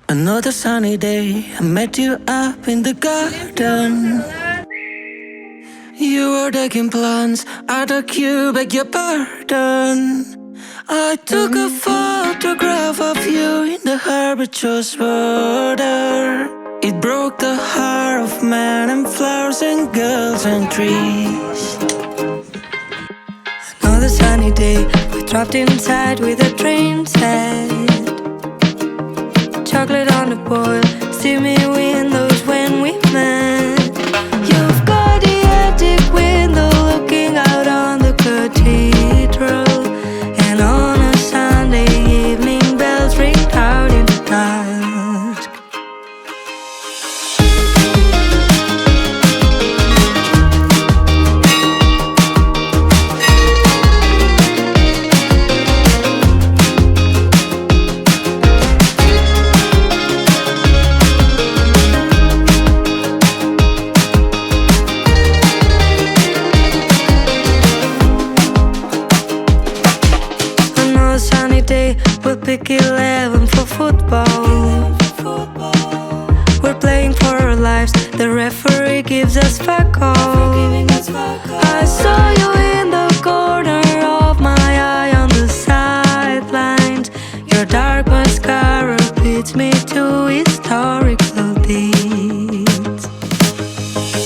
Another sunny day, I met you up in the garden. You were taking plants out of cube, beg your pardon. I took a photograph of you in the herbaceous border. It broke the heart of men and flowers and girls and trees. Another sunny day, we dropped inside with a train set. Chocolate on the boil, steamy windows when we met. You've got the attic window looking out on the cathedral. And on a Sunday evening, bells ring out in the dusk. We'll pick 11 for football. We're playing for our lives. The referee gives us fuck all. I saw you in the corner of my eye on the sidelines. Your dark mascara beats me to historical deeds.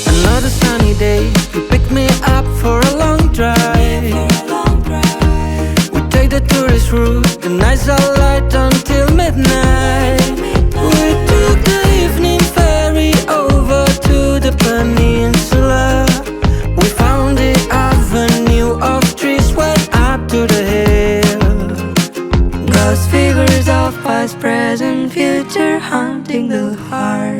Another sunny day, you pick me up for a long drive. We take the tourist route. The nights are light until midnight. We took the evening ferry over to the peninsula. We found the avenue of trees went up to the hill. Ghost figures of past, present, future haunting the heart.